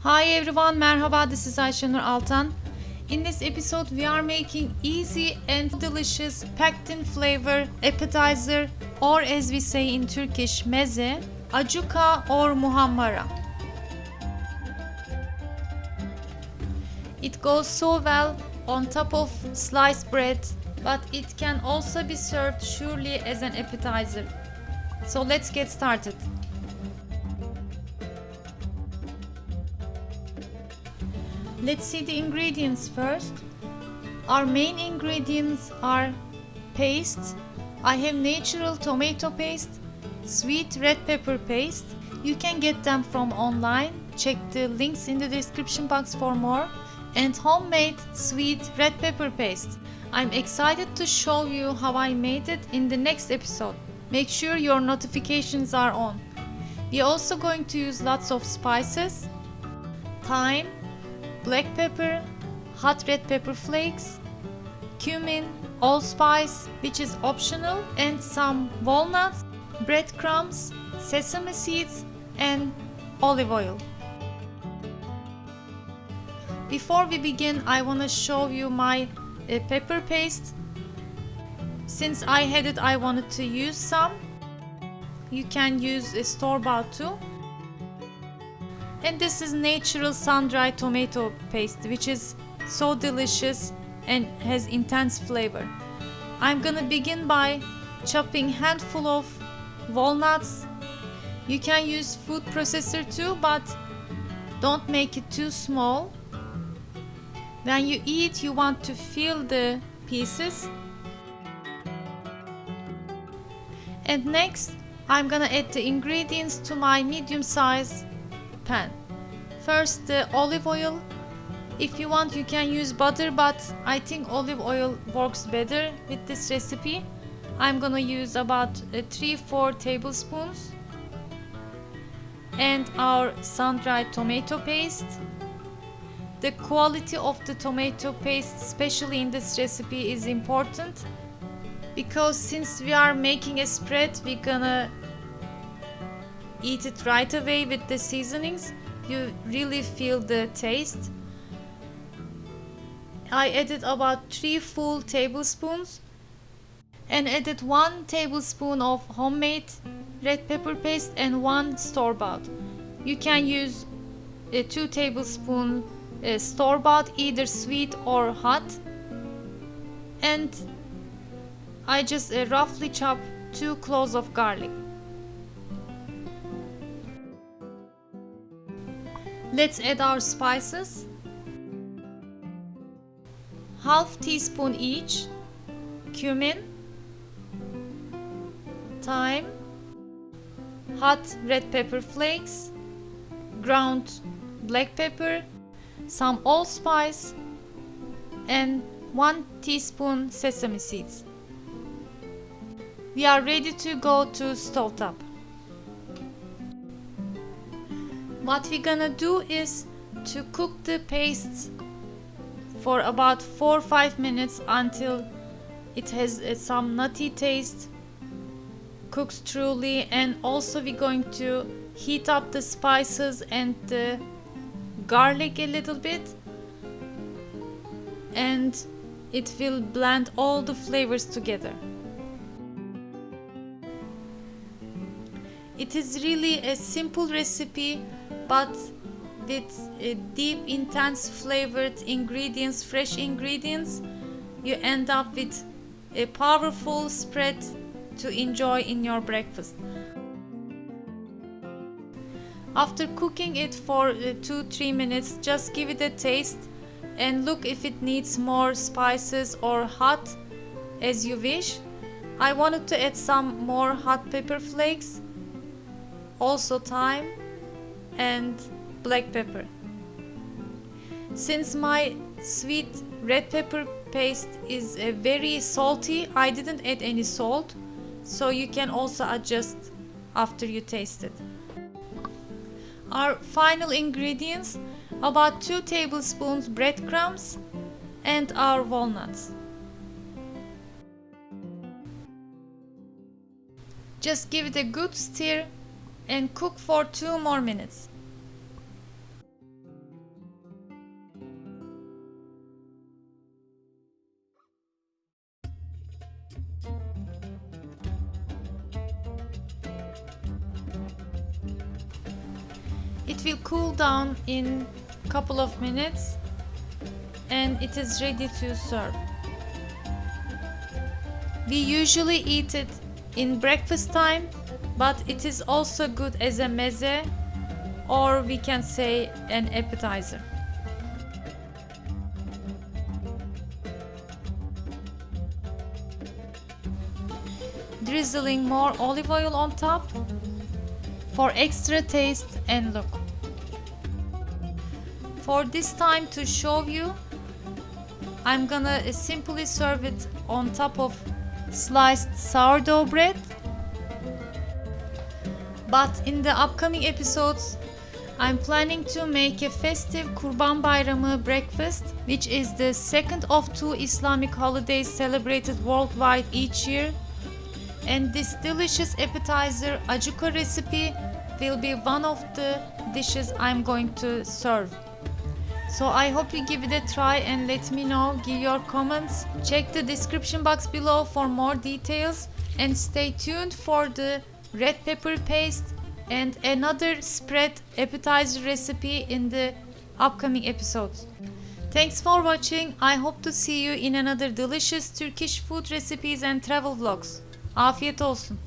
Hi everyone, merhaba, this is Ayşenur Altan. In this episode we are making easy and delicious packed in flavor appetizer, or as we say in Turkish, meze, acuka or muhammara. It goes so well on top of sliced bread, but it can also be served surely as an appetizer. So let's get started. Let's see the ingredients first. Our main ingredients are paste. I have natural tomato paste, sweet red pepper paste. You can get them from online. Check the links in the description box for more. And homemade sweet red pepper paste. I'm excited to show you how I made it in the next episode. Make sure your notifications are on. We're also going to use lots of spices, thyme, black pepper, hot red pepper flakes, cumin, allspice, which is optional, and some walnuts, breadcrumbs, sesame seeds, and olive oil. Before we begin, I want to show you my pepper paste. Since I had it, I wanted to use some. You can use a store-bought too. And this is natural sun-dried tomato paste, which is so delicious and has intense flavor. I'm gonna begin by chopping handful of walnuts. You can use food processor too, but don't make it too small. When you eat, you want to feel the pieces. And next, I'm gonna add the ingredients to my medium-sized pan. First, the olive oil. If you want, you can use butter, but I think olive oil works better with this recipe. I'm gonna use about 3-4 tablespoons. And our sun-dried tomato paste. The quality of the tomato paste, especially in this recipe, is important because since we are making a spread, we're gonna eat it right away with the seasonings. You really feel the taste. I added about 3 full tablespoons and added 1 tablespoon of homemade red pepper paste and 1 store-bought. You can use 2 tablespoons store-bought, either sweet or hot. And I just roughly chop 2 cloves of garlic. Let's add our spices. Half teaspoon each cumin, thyme, hot red pepper flakes, ground black pepper, some allspice, and 1 teaspoon sesame seeds. We are ready to go to stovetop. What we're gonna do is to cook the paste for about 4-5 minutes until it has some nutty taste, cooks truly, and also we're going to heat up the spices and the garlic a little bit, and it will blend all the flavors together. It is really a simple recipe, but with deep, intense flavored ingredients, fresh ingredients, you end up with a powerful spread to enjoy in your breakfast. After cooking it for 2-3 minutes, just give it a taste and look if it needs more spices or hot, as you wish. I wanted to add some more hot pepper flakes, also thyme and black pepper. Since my sweet red pepper paste is very salty, I didn't add any salt, so you can also adjust after you taste it. Our final ingredients: about 2 tablespoons breadcrumbs and our walnuts. Just give it a good stir and cook for 2 more minutes. It will cool down in couple of minutes and it is ready to serve. We usually eat it in breakfast time, but it is also good as a meze, or we can say an appetizer. Drizzling more olive oil on top for extra taste and look. For this time to show you, I'm gonna simply serve it on top of sliced sourdough bread. But in the upcoming episodes, I'm planning to make a festive Kurban Bayramı breakfast, which is the second of two Islamic holidays celebrated worldwide each year. And this delicious appetizer Acuka recipe will be one of the dishes I'm going to serve. So I hope you give it a try and let me know, give your comments. Check the description box below for more details and stay tuned for the red pepper paste and another spread appetizer recipe in the upcoming episodes. Thanks for watching. I hope to see you in another delicious Turkish food recipes and travel vlogs. Afiyet olsun.